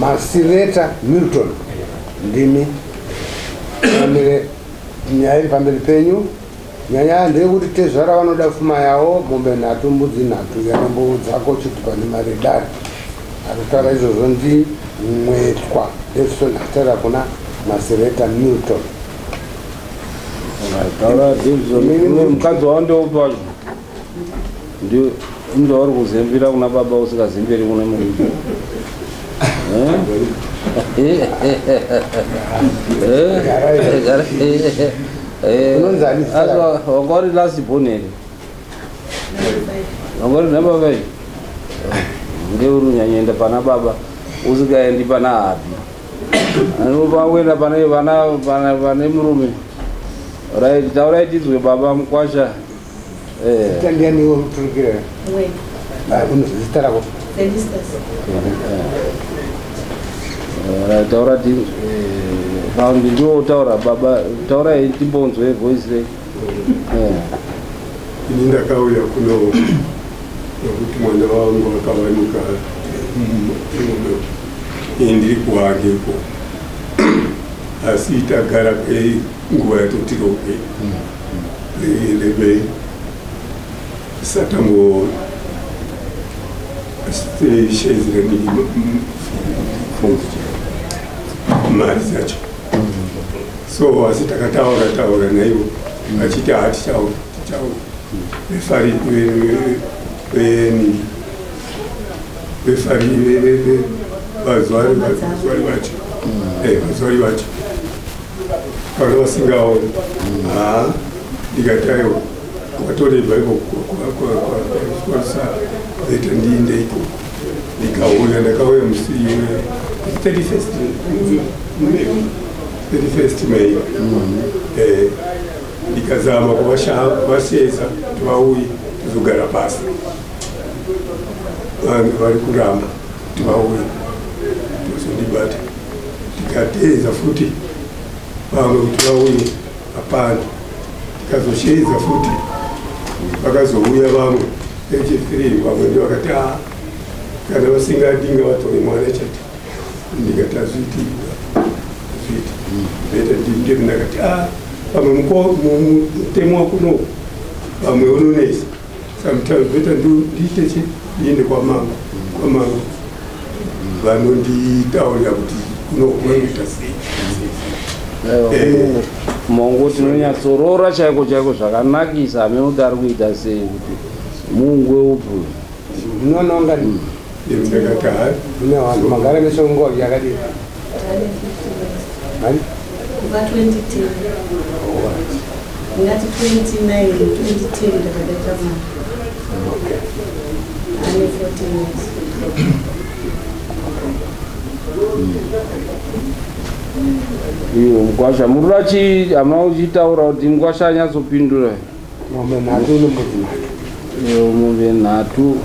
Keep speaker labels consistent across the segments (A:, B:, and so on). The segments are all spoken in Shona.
A: Masireta Milton ndimi amire nyaya pamberi penyu nyaya ndekuti tezvara vanoda pfuma yawo mombe nhatu mbudzi nhatu yanembo dzako chiti pane maredari akutaura izvozvo ndi Mwetwa Davidson akutaura kuna Masireta Milton.
B: Taura Davidson mukadzi wawo ndeopa ndio uri kuzembera kuna baba usikazemberi kuna munhu. Wangori last born here. Wangori number 5. Ngeuru nyanyenda pana baba usikaendi pana hapi. Anopawenda pane murume. Right, taura tizwe baba mukwasha.
A: Tandiani wo mturukire. Unozitara ko.
B: Taura ti found ndio taura baba taura itimbonzo voice
C: Ninda kauya kuno kuti mwana wangu akawanika indiri kuwageko asi tagara nguva yatotiroke lebe satambo shezirani mari dzacho so asi takataura naivo achiti hati taura vefari vazwari vacho kana vasingaoni ndikataiwa kwatoreba iko kwaisa eta ndiindeiko ndikauya ndakauya musi 31st May ndikazama kuvasheza kuti vauye tizogara pasi vanhu vari kuramba kuti vauye tozondibata ndikatedza futi vamwe kuti vauye hapana ndikazoshedza futi vakazouya vamwe echi3 vamwe ndivakati kana vasingadinga vatore mwana chati ndikati azviti beta ndiri ndakati pamwe mutemo wakuno pamwe unonesa sometimes beta ndiitechi ndiende kwamama vanonditaurira kuti kunokunoita sei
B: mongo tinonyatsorora chaiko zvakanakisa hamene kuti ari kuita sei kuti mungwe upu
A: munononga
C: ndakati hai
A: mune vanhu magara mesongo yakadii
D: kuva 2010 ngati 2010 ndakadata mwana ane 14 years.
B: iyo mugwasha mururachi hamuna uchitaura kuti mugwasha anyatsopindura
A: mombe nhatu nembudzi nhatu
B: mombe nhatu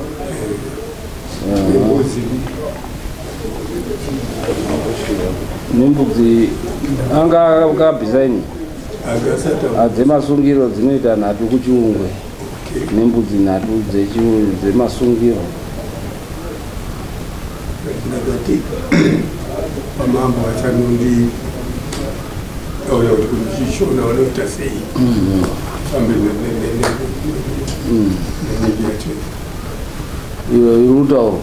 B: nembudzi anga akabhisaini dzemasungiro dzinoita nhatu kuchiungwe nembudzi nhatu dzemasungiro
C: pamambo vachanondi auya kuti kuchishona vanoita sei fambe neniki yacho
B: iyo irutaurwa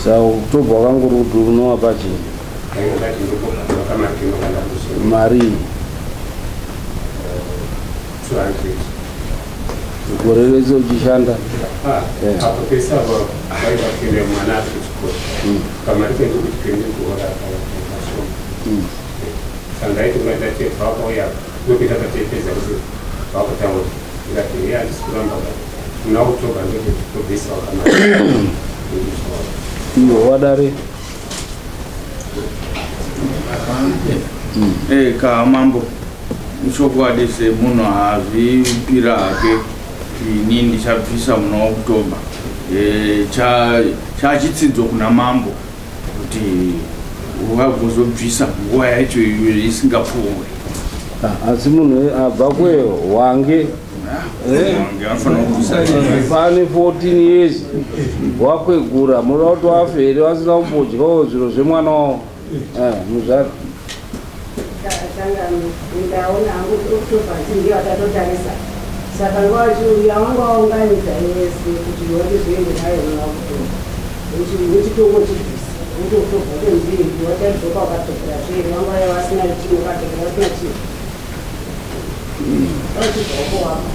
B: saka kutobva wakangorudu unowa pachini mari gore rese uchishanda iyo wadare
E: ka mambo chokwadi se muno azvipira ake inini chabvisa muna Oktoba chachitsidzo kuna mambo kuti wagozobvisa nguva yacho iyo isingapfuwe.
B: asi munhu abva kweyo wange pane 14 years wakwegura muda kuti wafere wasina kumbodyawo zviro zvemwana wavo muzvaro
F: ndaona hangu Oktoba ndio atatotarisa saka nguva chiuya wanga waunganidza yese kuti wati zviende nayo muna Oktoba uchitongo chibvisa kuti Oktoba utonziri watadzoka wakatokera zviri wanga wasina chii wakatokera wasina chii wachibvako wako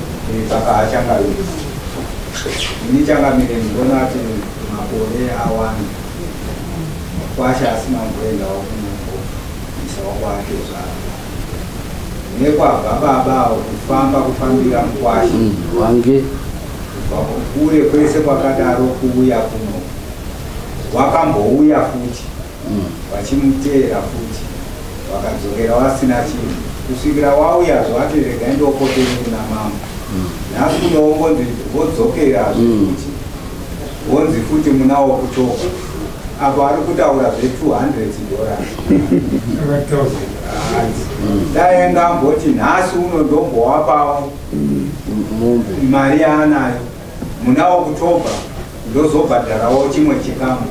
G: saka achangamire ini changamire ndinoona kuti makore awanda kwasha asina kumboendawo kunoko isawo kwake zvaro nekwabva baba kufamba kufambira mukwasha
B: wange
G: kure kwese kwakadaro kuuya kuno wakambouya futi vachimuteera futi wakadzokera wasina chinhu kusvikira wauya zvati regai ndokotere kuna mama nhasi kunoongonzi vodzokerazve futi vonzi futi munawo kutoka apo ari kutaura $200 dai ngamboti nhasi unondombowapawo mari yaanayo munawo kutoba ndozobhadharawo chimwe chikamu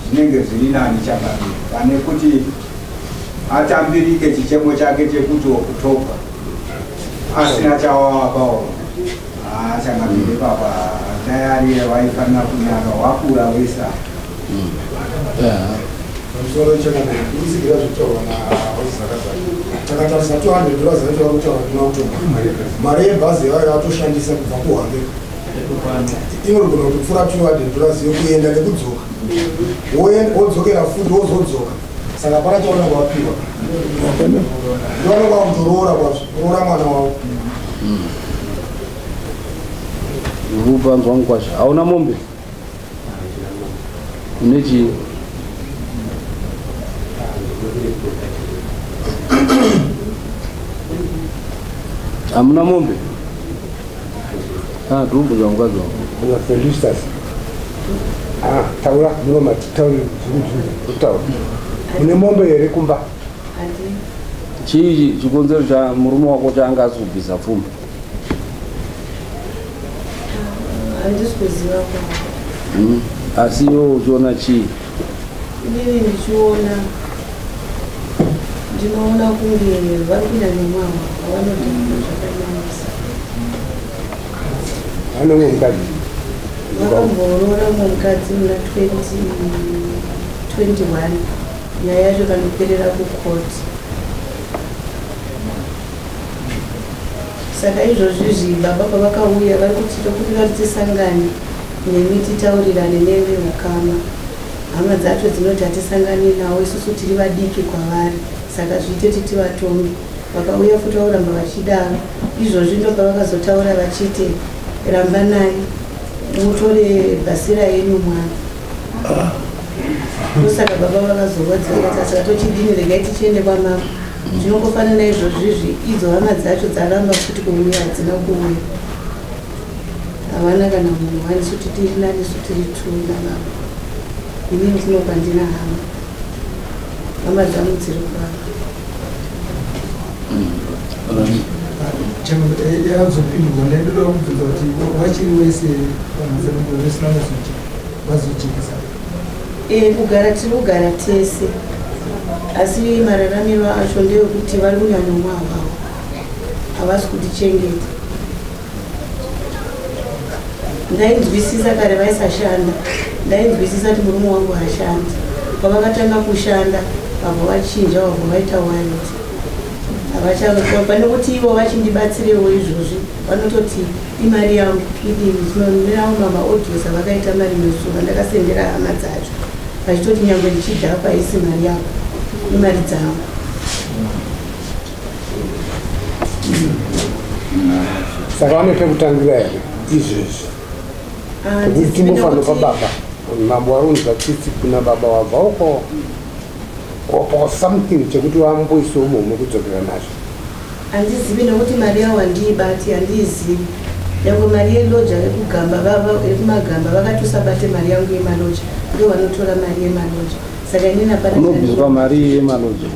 G: zvinenge zviri nani changamira pane kuti atambirike chichemo chake chekuti wokutoba asina chawawapawo changamire papa dai ari vaifanira kunyaka wakura wesa
H: pamusoro chakanaka kuzigira zvitaura takatarisa $200 aitova kutaura kuna Oktoba mari yebhazi yayo atoshandisa kubva kuhambe inogona kutopfuura $200 yokuenda nekudzoka wodzokera futi wozodzoka saka pana chaunenge wapiwa ndoanenge wakutoroora kwazvo kuroora mwana wavo
B: urupanzwa mukwasha hauna mombe une chii hamuna mombe dhumbu zvangwadzwa
A: kuna Felistas taura munoma tauri utaura mune mombe here kumba
B: chii chikonzero cha murume wako chaanga asubvisa pfuma
D: handisi kuziva kwavo
B: asi iwo uchiona chii
D: inini ndichiona ndinoona kunge vari kuenda nemwama avanotaura zvakanamisa
A: anomwe mukadzi
D: vakamborora mwe mukadzi muna 2021 nyaya yacho kanoperera kukoti saka izvozvizvi baba pavakauya vari kutito kuti vari tisangane nemi titaurirane neveukama hama dzacho dzinoti hatisangane nawo isusu tiri vadiki kwavari saka zviite titi vatongi vakauya futi vauramba vachidaro izvozvi ndo pavakazotaura vachiti rambanai mutore bhasira yenyu mwana ndosaka baba vakazorwadzira saka tochidini regai tichiende kwamama zvinongofanana izvozvizvi idzo hama dzacho dzaramba futi kuuya hadzina kuuya havana kana munhu wanisu titiri nanisu tiri tuna baba inini kunobva ndina hama dzangu dziri kuvava
H: yazopindurwa ndaindoda kubvunza kuti wachiri wese vanazanogorosina vazojekesa
D: kugara tiri kugara tese asi mararamiro acho ndeyekuti vari kunyanyomwa avavo havasi kutichengeta ndainzwisisa kare vaisashanda ndainzwisisa kuti murume wangu hashandi pavakatanga kushanda vabva vachinja vabva vaita wariti havachapane kuti ivo vachindibatsirewo izvozvi vanototi imari yangu idini zvinonerawo mamaodhiosi avakaita mari mezuva ndakasendera hama dzacho vachitoti nyange ndichidhakwa isi mari yavo imari dzavo
A: saka vane pekutangira here izvezvi kuti timofanira pababa mambo warunza tsitsi kuna baba wabva uko or something chekuti wamboisa umomo kudzokera nazvo.
D: Handizivi nokuti mari yavo handiibati, handiizivi. Nyangwe mari yeloja yekugamba yekumagamba vakatosabate mari yangu yemaloja, ndivo vanotora mari yemaloja. Saka inini hapana
B: unobviswa mari yemaloja.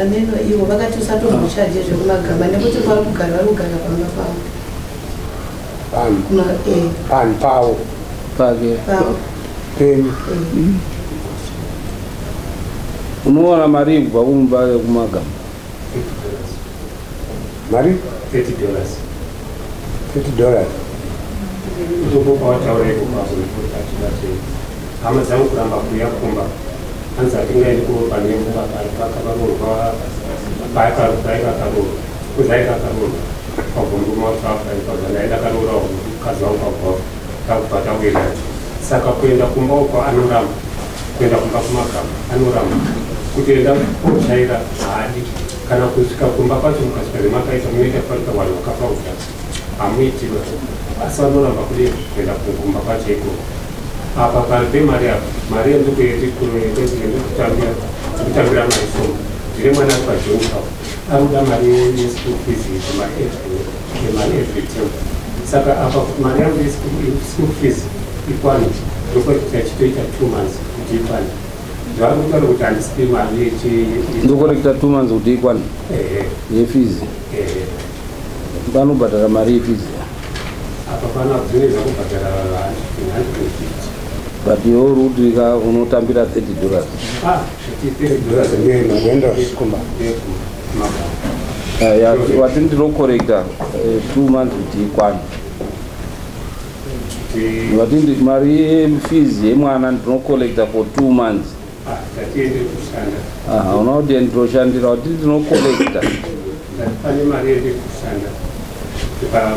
D: Ameno ivo vakatosatombochaje zvekumagamba nekuti vari kugara pamba pavo.
A: Pani pavo.
B: Pake.
D: Pavo.
A: Penyu.
B: Unowana mari kubva kumba yekumagamba.
A: Mari?
I: $30.
A: $50.
I: Utopopa wataura ikupazo nekuti hama dzangu kuramba kuyakumba hanzi hatingaendi pane mvura pakakarurwa paikakarurwa kuzaikakarurwa pagombumautaaidakarura mukadzi wangu pagova takubva tawira saka kuenda kumba uko anoramba kuenda kumba kumagamba anoramba kutoenda kochaira haadi kana kusvika kumba kwacho mukasvika zvemakaita munoita kufarika vanhu vakafa utatu hamuitiwa asi vanoramba kudii kuenda kukumba kwacho iko apa pari pemari apa mari yendokutambira mari shoma ndine mwana ari pajonikawo arikuda mari yeschool fees yemari every term saka apa mari yangu yeschool fees ikwane ndokureketa chitoita 2 months kuti ikwane zvari kutaura kuti handisipi mari
B: ndokureketa 2 months kuti ikwane yefees vanobhadhara mari yefees
I: apa pana zvine zvakubhadhara 150
B: but your route unotambira $30. Wati ndinokorekta 2 months kuti ikwane. Wati mari fees yemwana ndinokorekta for 2 months. Unaona kuti ndoshandira wati ndinokorekta.
I: Pane mari yende kushanda.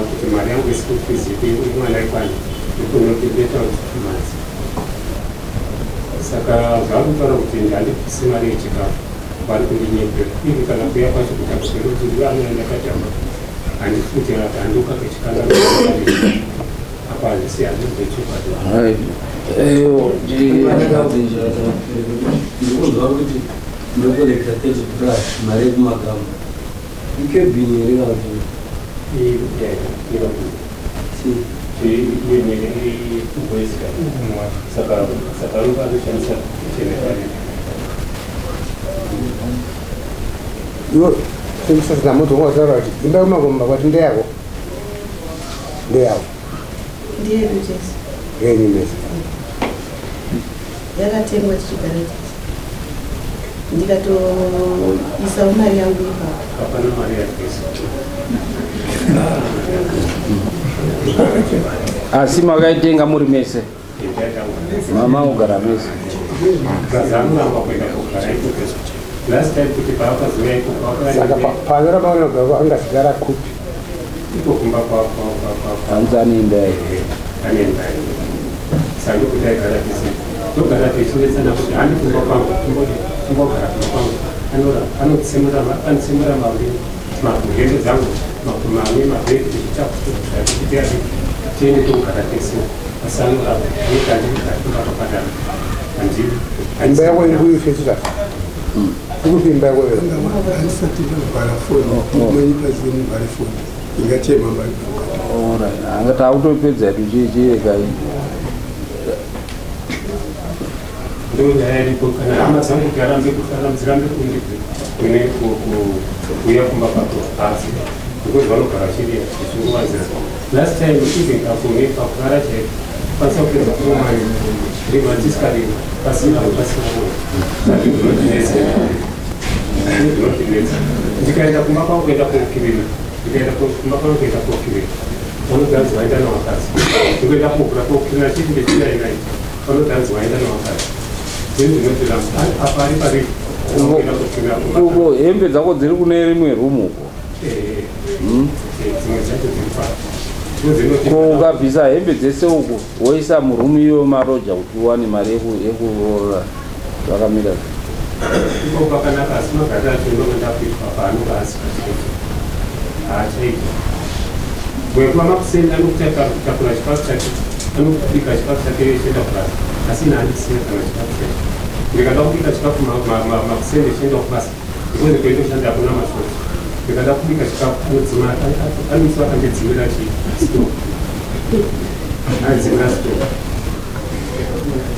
I: Kuti mari yangu yeschool fees imwana ikwane ndikunotibeta 2 months. Saka zvakutaura kuti handipisi mari yechikafu vari kundinyepera ivi kana kuya kwacho kutakuserudzuri anoenda katamba handifuti handuka kechikanga apa handisi
J: ndikuzwa kuti ndokorekta $30 mari yekumagamba ikebhini here
I: saka ruka anoshandisa chemekari
A: iwo semisasina moto ungotaura kuti imba yemagomba kwati ndeyako ndeyako
D: Ndiyedu Jesu.
A: yenyu mese
D: Yakatengwa tichigara tisi. Ndikatoisawo mari yangu ipapo.
I: hapana mari yakeso
B: Asi makaitenga muri mese. Mama ugara mese.
I: Last time kuti pavakazoya iko
A: saka pavera maunogara angasigara kupi
I: iko kumba
B: Tanzania
I: anenda saka kuti aigara tisi togara tichiletsana kuti handi kumba kwangu timbogara kumba kwangu anotsemura mari mahembe dzangu makumami mabhegi tichitakuti tiende togara tisi asi anoramba nekandikatokadara handii
A: imba yako irikuyifesita ikupi imba yako
C: handisati ndavhara foni manyipazimuvhare foni ingatema mbari
B: angati autopedza tuchichireka
I: ndonyaya iripo kana hama dzangu dzirambe kune kuuya kumba kwako asi because vanogara chiriya zvichinguvadzira last time even kakune pakugara chai kwanisa kupedza kuromani rimandisikadini pasina ndinotinetsa ndikaenda kumba kwangu kuenda kokivira vanodanzi vaenda nevakadzi ndikuenda kokura kokivira chiti ndechirainai vanodanzi vaenda nevakadzi
B: uko hembe dzako dziri kune rimwe rumu uko ukabvisa hembe dzese uko woisa murumu iyo maroja kuti uwane mari yekuroora zvakamira
I: iko pakanaka asi magata atondoenda kuitwa paanonga asikachii haachaita wekuma makuseni anokutakura chikafu chake anokubika chikafu chake chienda kurasa asi naandisina kana chikafu chacho ndikada kubika chikafu makusende chienda kubasa ndikonze kweitoshanda kuna masvoti ndikada kubika chikafu mudzima anisi akandedzimira chistove adzimira stove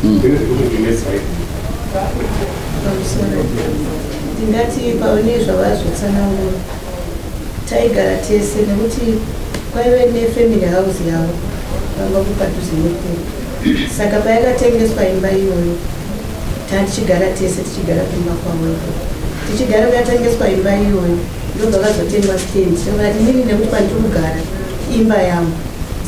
I: ndino zviri kundinetsaiko
D: ndingati paone zvavazvotsanangura taigara tese nekuti kwaive nefamily house yavo vanga kupadhuze nekuru saka payakatengeswa imba iyoyo tichigara tese tichigara kumba kwavo tichigara kuyatengeswa imba iyoyo ndobva vazotengwa stand ndokati ndini nekuti pandiri kugara imba yangu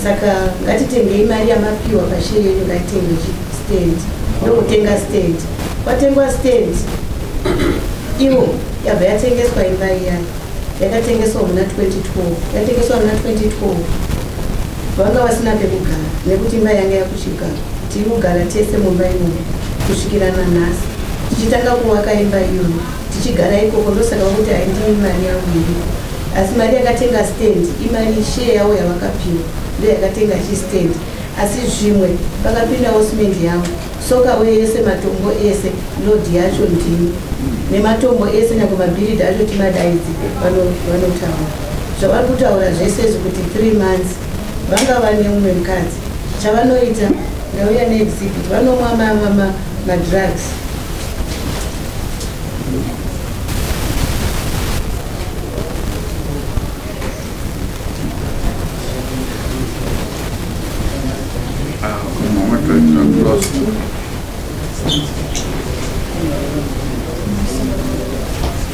D: saka ngatitengei mari yamapiwa pashe yenyu ngaitenge stand ndokutenga stand kwatengwa stand iwo yabva yatengeswa imba iyani yakatengeswa muna 2012 yatengeswa muna 2012 vanga vasina pekugara nekuti imba yanga yakuchigara tiri kugara tese mumba imomo kusvikira nanhasi tichitanga kuvaka imba iyoyo tichigara ikoko ndosaka vakuti haindii mari yangu iri asi mari yakatenga stand imari share yavo yavakapiwa ndo yakatenga chistand asi zvimwe pakapindawo simendi yangu soka wese matombo ese lodi yacho ndini nematombo ese nakumabhiridhi acho timadaidzi vanotaura zvavari kutaura zvese zvekuti 3 months vanga vane umwe mukadzi chavanoita ndauya neexhibit vanomwa madrugs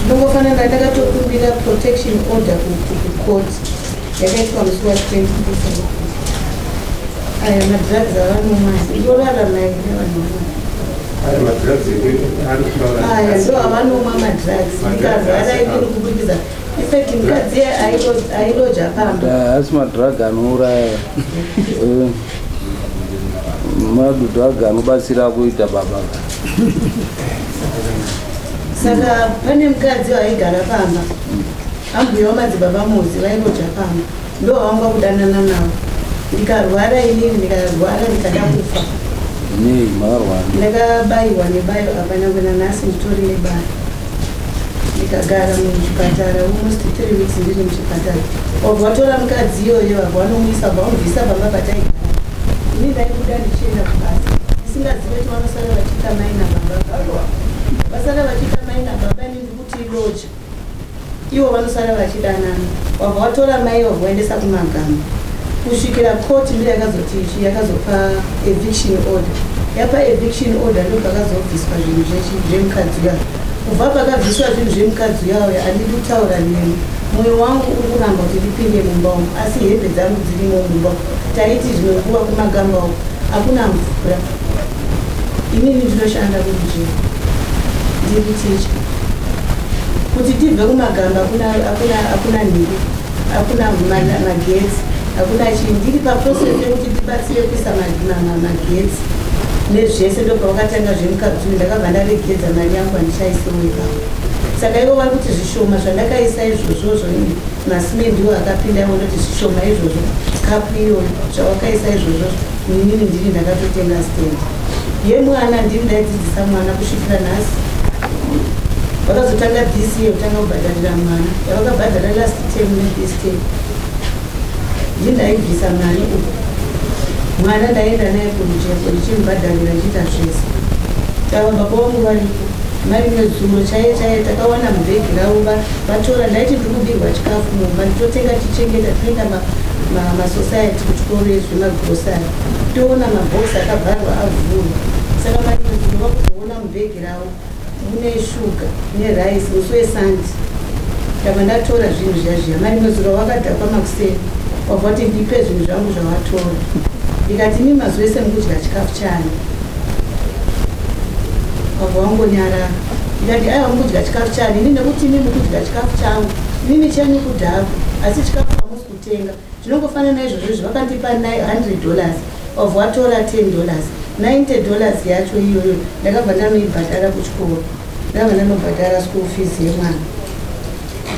D: ndongofanira ndakatokumbira protection order kucourt yakaitwa musi wa 20 aya madrugs avanomwa ioraramaii nevanomwa aya ndo avanomwa madrugs ikazara ikiri kubudikidza effect mukadzi ailoja pamba
B: asi madrug anouraya madrug anobatsira kuita baba
D: saka pane mukadzi waigara pamba ambuya wamadzibaba muzi vailoja pamba ndo vanga kudanana navo ndikarwara inini ndikarwara ndikada kufa ndakabayiwa nebayo apana kwena nhasi nditori nebayo ndikagara muchipatara almost 3 weeks ndiri muchipatara wabva watora mukadzi iyoyo wabva wanomwisa bva wamubvisa pamba pataigara ini ndaibuda ndichienda kubasa ndisingazive kuti vanosara vachiita mai nababa vasara vachiita mai nababa nindikuti iloja ivo vanosara vachidanana wabva watora mai wabva waendesa kumagama kusvikira koti mbiri yakazotichi yakazopa eviction order yapa eviction order ndo pakazobviswa zvinhu zvemukadzi yavo kubva pakabviswa zvinhu zvemukadzi yavo handidi kutaura nemi mwoyo wangu uri kuramba kuti ndipinde mumba umu asi hembe dzangu dzirimo mumba umu taiti zvinokuva kumagamba umu hakuna mvura inini ndinoshanda kurujeni ndiri kuticha kuti tibve kumagamba hakuna nhiri hakuna magetsi hakuna chinhu ndiri paprocess yekuti tibatsire kuisa magetsi nezvese ndobva vakatanga zvemukadzi uyu ndakabva ndaregedza mari yangu handichaisewepa saka ivo vari kuti zvishoma zvandakaisa izvozvozvo masimendiwo akapinda ivo ndoti zvishoma izvozvo kapu iyoyo zvawakaisa izvozvozvo ninini ndiri ndakatotenga stand yemwana ndiri ndaidzidzisa mwana kusvikira nhasi vakazotanga dhisi yekutanga kubhadharira mwana yavakabhadhara last term nedhis term ndiri ndaibvisa mari uko mwana ndaenda naye kumuchepo ndichimubhadharira ndichiita zvese tava baba vangu varipo mari medzuro chaiye chaiye takawana mubhegi ravo vatora ndaiti ndiri kubirwa chikafu mumba nditotenga tichengeta toenda masociety kuchikoro ezvemagrosari toona mabhokisi akabharwa avhurwa saka mari medzuro vakuzoona mubhegi ravo mune shuga neraisi musi wesandi ndabva ndatora zvinhu zvazviya mari medzuro vakadhakwa makuseni wabva kuti ndipe zvinhu zvangu zvavatora ndikati imi mazuva ese mukudya chikafu chani wabva wangonyarara ndikati aiwa mukudya chikafu chani ini nekuti imi mukudya chikafu changu mimi chenyu kudhakwa asi chikafu hamusi kutenga zvinongofanana izvozvo vakandipa $100 wabva watora $10 $90 yacho iyoyo ndakabva ndanoibhadhara kuchikoro ndakabva ndanobhadhara school fees yemwana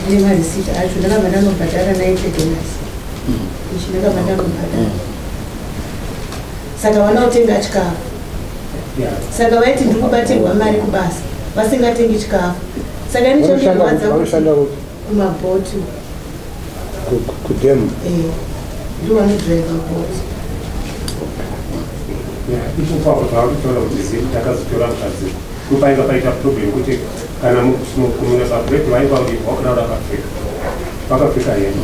D: nemarisiti acho ndakabva ndanobhadhara $90 ichi ndakabva ndanobhadhara saka vana kutenga chikafu saka vaiti ndiri kubatirwa mari kubasa vasingatengi chikafu saka nechandirwadza kumabhoti
A: kudhemu
D: ndiwo vanodhiraivha bhoti
I: ipopapo tavakutora kuti zivi takazotora mukadzi kupainga paita problem kuti kana kumuna pabreak vainga kuti wakuda vakapfeka vakapfeka hembe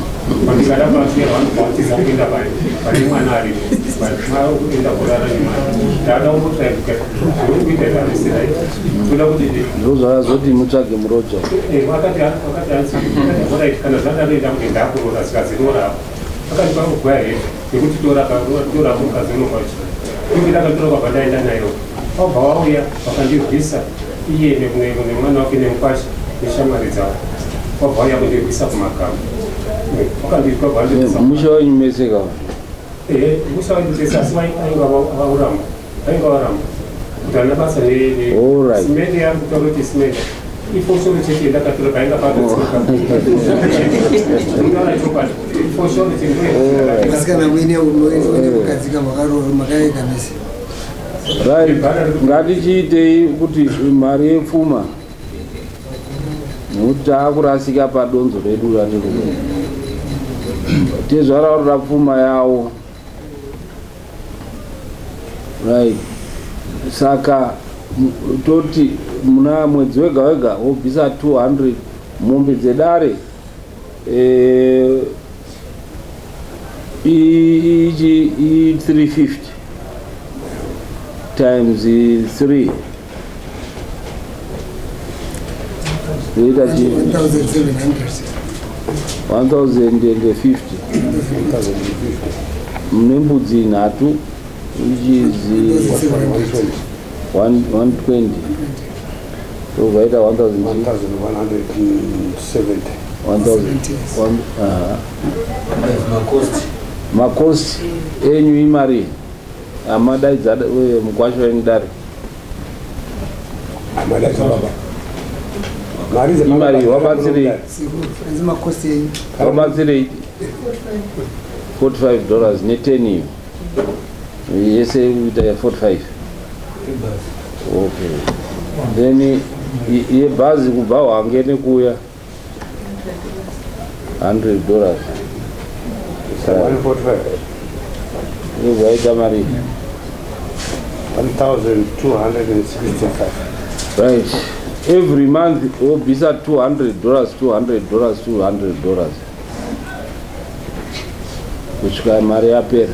I: pandingada pafira vanobvatiza kuenda pane mwana arimo kuenda kurara nemari ndada kungotraibuka zvokuita ikarisira toda kuti
B: ndozvakazoti mutsvage muroja
I: vakati hanziaorit kana zvadanoita kuti ndakurora zikazirorapo vakati vakugwaya hembe nekuti tora mukadzi unokwachira kuti ndakatora kwabva ndaenda nayo wabva wauya vakandirwisa iye nemwana wake nemukwasha neshamwari dzavo wabva wauya kundirwisa kumagama
B: musha wenyu meseka
I: musha wenditesa asi vainga vauramba kuti ana basa nesimende yari kutaura kuti simende ifoshoro chete ndakatora painga patoaaa chokwadi ifoshoro
H: cheasikana muine mukadzika makaeka mese
B: ngatichiitei kuti mari yepfuma nekuti taakurasika padonzo redu raniruu tezvaraurira pfuma yawo right saka toti muna mwedzi wega wega wobvisa 200 mombe dzedare ichi 350 times 3 zoita 1050 mune mbudzi nhatu ichizi 120 zvaita 1000 enyu imari amadaidza mukwasha wenyu dare imari wabatsirei $45 ne10 iyo yese kuita ya 45 okay then yebhazi kubva hwange nekuya $100 zvaita mari
A: 1265
B: right every month wobvisa $200 kusvika mari yapera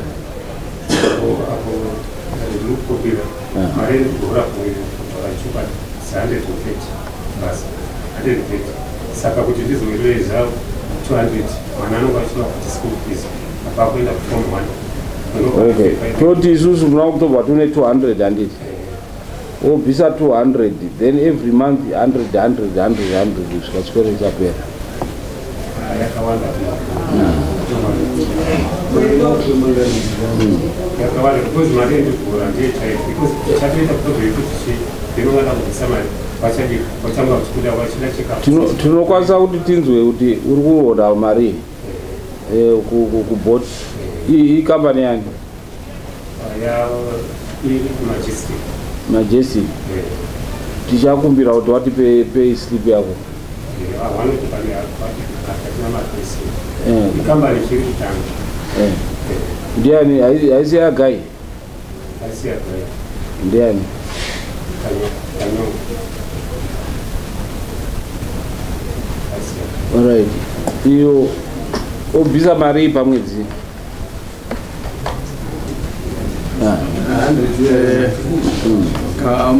I: saka kuti ndizoirei zvavo 200 mwana anonga achiva kuti school fees apakuenda kuform 1
B: okay toti isusu muna kutobva tune 200 handiti wobvisa 200 then every month 100 kusvika chikoro chapera
I: yakawanda yakawanda because mari endivhura ndeyechaipo because chatoita problem yekuti ndinongada kubvisa mari vachanga vachikuda vachida chikafu
B: tinokwanisa kuti tinzwe kuti uri kuhoda mari kubhoti iyi ikambani yani majestic tichakumbira kuti watipe slip yako ndiani haisi yagai ndiani alright iyo obvisa mari pamwedzi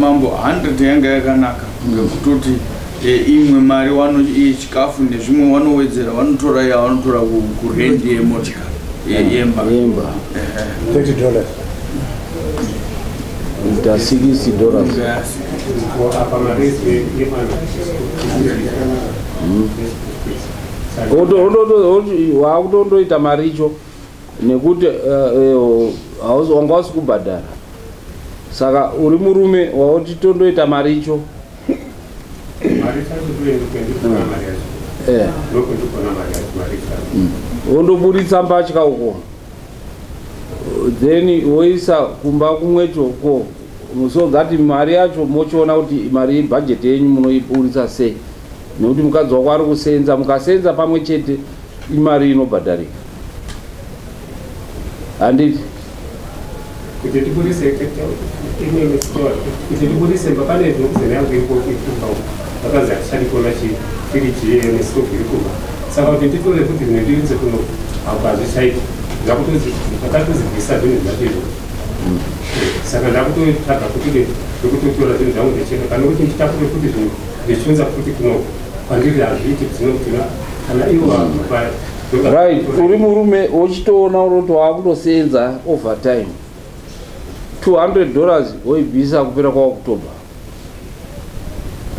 E: mambo 100 yanga yakanaka ngekutoti imwe mari chikafu nezvimwe vanowedzera vanotora yavanotora kurendi yemotikari yemba
A: $30
B: ita $60 wakutondoita mari icho nekuti wanga usi kubhadhara saka uri murume wautitondoita mari icho wondoburitsa mbatya uko then woisa kumba kumwecho ko so that mari yacho mochiona kuti mari bhajeti yenyu munoipurisa sei, nekuti mukadzi wako ari kusenza, mukasenza pamwe chete imari inobhadharika. Handiti
I: kuti tiburise imwe story kuti tiburise pane zvinhu yangu iko kuifunga vakazi hatishandi kuona chifiriji yene stove iri kuba saka kuti titore kuti zvinodirinze kuno apa hazvichaiti ndakatozibvisa zvinhu zvacho saka ndakutotsvaga kuti ndikutotora zvinhu zvangu ndecheka kana kuti nditakure kuti zvinhu ndichiunza kuti kuno kwandiri hazviiti zvinokuti kana iwo
B: right uri murume uchitoona uroti wakutosenza overtime $200 woibvisa kupera kwaOctober,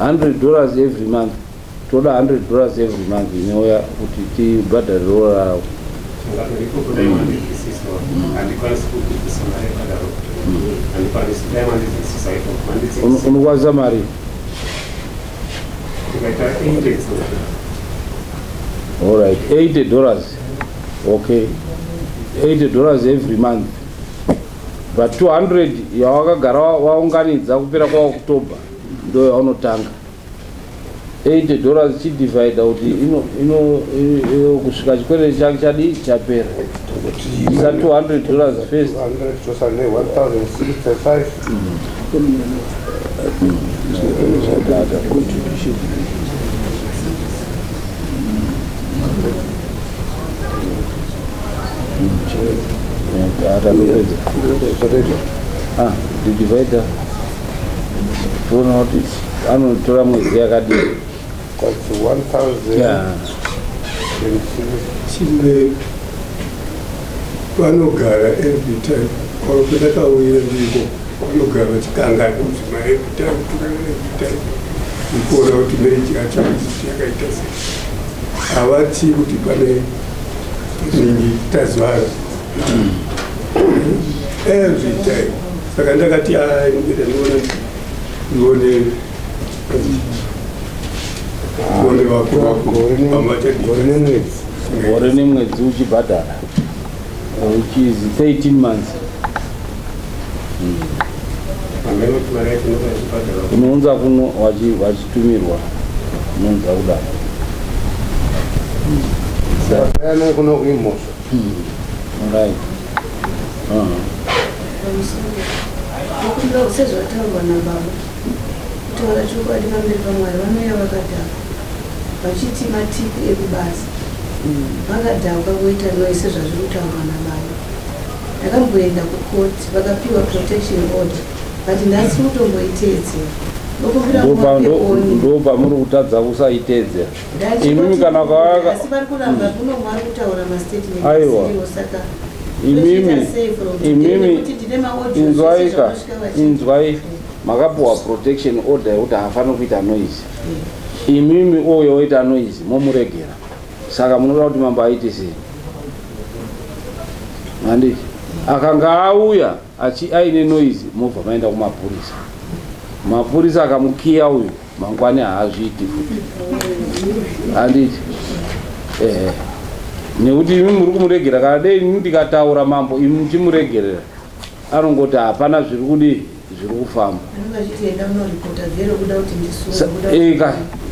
B: $100 every month, toda $100 every month inouya kuti tibhadhare roho ravo. Unokwanisa mari all right, $80. Okay, $80 every month. But 200 yawakagara waunganidza kupera kwaOctober ndo yaunotanga. $80 chidivide kuti kusvika chikwere chake chadi chapera. Isa $200 first.
A: 1,065.
B: The divider anotora mwedzi yakadii?
A: That's 1,000.
B: Yeah.
C: Chile vanogara every time kwakupeda kauira ndiko vanogara vachikangana kuzima every time ikuona kuti meiji yacho yakaita sei havati kuti pane ringi tazvara every time saka ndakati ndione
B: gore nemwedzi uchibhadhara uchizi 13 months unounza kuno wachitumirwa unounza kudaro
A: Sayana kuno kuimoso.
B: Right.
D: Ukunda usezvataurwa nababa kutaura chokwadi pamberi paMwari vanouya vakadhakwa vachiti matipu ekubasa vakadhakwa voita noise sezvazviri kutaurwa nababa. Ndakamboenda kukoti vakapiwa protection order but ndasi kutomboiteedzera
B: ndo pamuri kutadza kusaiteedzera imimi kana kavaka
D: asi vari kuramba kuno mari kutaura mastatement
B: aiwa
D: saka
B: imimi inzwai makapuwa protection order yekuti hafaniri kuita noise. Imimi oyo oita noise momuregera saka munoda kuti mambo aite sei? Handiti akanga auya aine noise mobva maenda kumapurisa, mapurisa akamukiya uyu mangwani haazviiti futi. Handiti nekuti imi muri kumuregera kana dei ndikataura mambo imi muchimuregerera anongoti hapana zviri kudi zviri kufamba.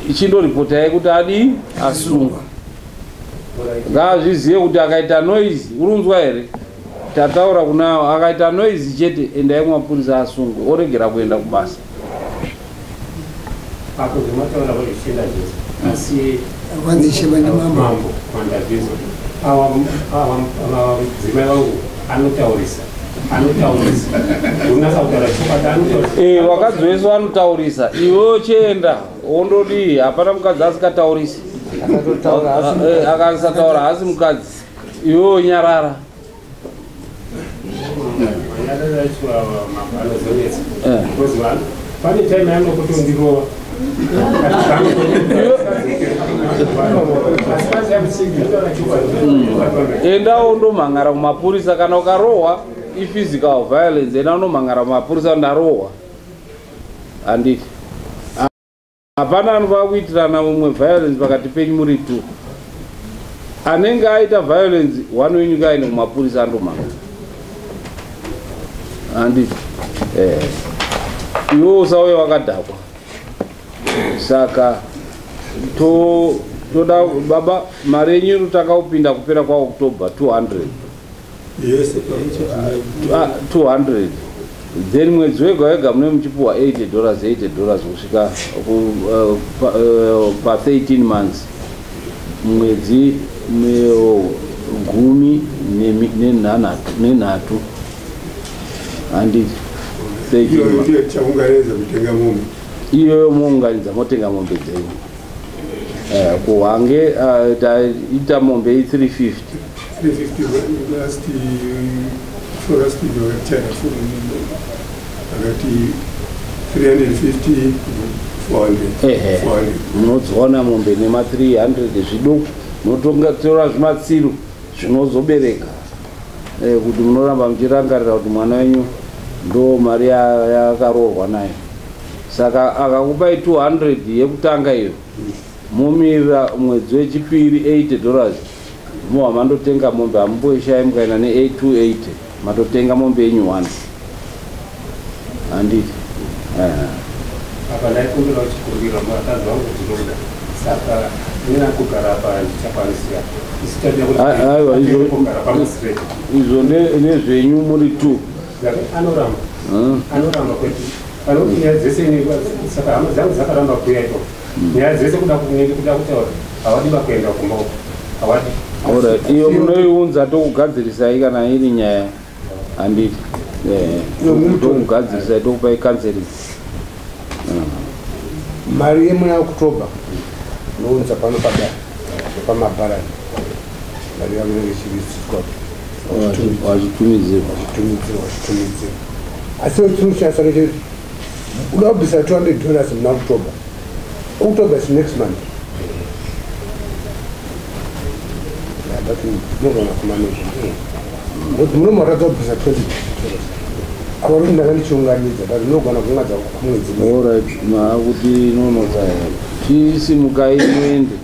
B: Ichindoripota yekuti adi asungwa ngaazvizive kuti akaita noise urunzwa here tataura kunawo akaita noise chete endai kumapurisa asungwe oregera kuenda kubasa.
I: Hapo zvimataura vaishinda zvese asi mambo mandazvizo ava dzimai vangu anotaurisa unasa kutaura chokwadi anotaurisa
B: wakadzoiswa anotaurisa iwewo chienda ondodii hapana mukadzi asikataurisi akasataura hasi mukadzi iwewo nyarara.
I: anozonetsa because pane time yanokutondirova
B: enda undomhangara kumapurisa kana ukarohwa iphysical violence enda undomhangara kumapurisa ndarohwa. Handiti hapana anova kuitirana mumwe violence pakati penyu muri tu. Anenge aita violence one wenyuka aine kumapurisa andomhangara. Handiti iwe usauye wakadhakwa. Saka toda baba mari yenyu takaupinda kupera kwa October 200.
C: Yes,
B: 200. Then mwedzi wega wega mune muchipuwa $80 kusvika pa 13 months. Mwedzi gumi nenhatu. Handiti. Iyoyo muunganidza motenga mombe dzenyu. Kuhwange taita mombe 350.
C: 350 last forest china akati 350 400.
B: Munodziona mombe nema 300 zviduku munotora zvimatsiru zvinozobereka kuti munoramba muchirangarira kuti mwana wenyu ndo mari yakaroorwa nayo. Saka akakupai 200 yekutanga iyo mumirira mwedzi wechipiri $80 muwa mandotenga mombe amumboishai mukaenda ne8280 matotenga mombe yenyu 1 handiti.
I: Apa ndaikumbira uchikumbira makazi wangu kutinonda saka nina kugara apa ndichakwanisira
B: aiwa izvo nezvenyu muri 2
I: anoramba kweti panoti nyaya dzese saka hama dzangu dzakaramba kuuya ipo nyaya dzese kuda kutaura havadiba kuenda kumboko havadi.
B: Iyo munoiunza tokugadzirisai kana iri nyaya handiti tokugadzirisai tokupai counseling.
A: Mari yemuna October nounza pano pamabharani mari yamunenge chirisicot
B: wazvitumidzirwa
A: asi chinoshandisa ngechekuti uda kubvisa $200 muna October. October is next month. But munogona kumanezva kuti munomaratidza kubvisa $20 avari ndakanichiunganidza but munogona kungadza kumwedzi.
B: Alright, maakuti nonoka chisimukai muende.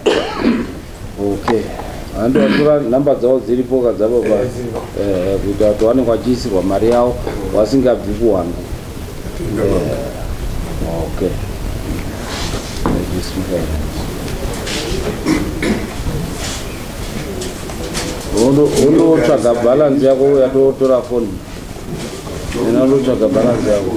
B: Okay, handovatora nhamba dzavo dziripo kadzavo kuti vato vanenge vachiisirwa mari yavo vasingabvi kuhwange. Okay, undotsvaga balance yako yatotora foni ena undotsvaga balance yako.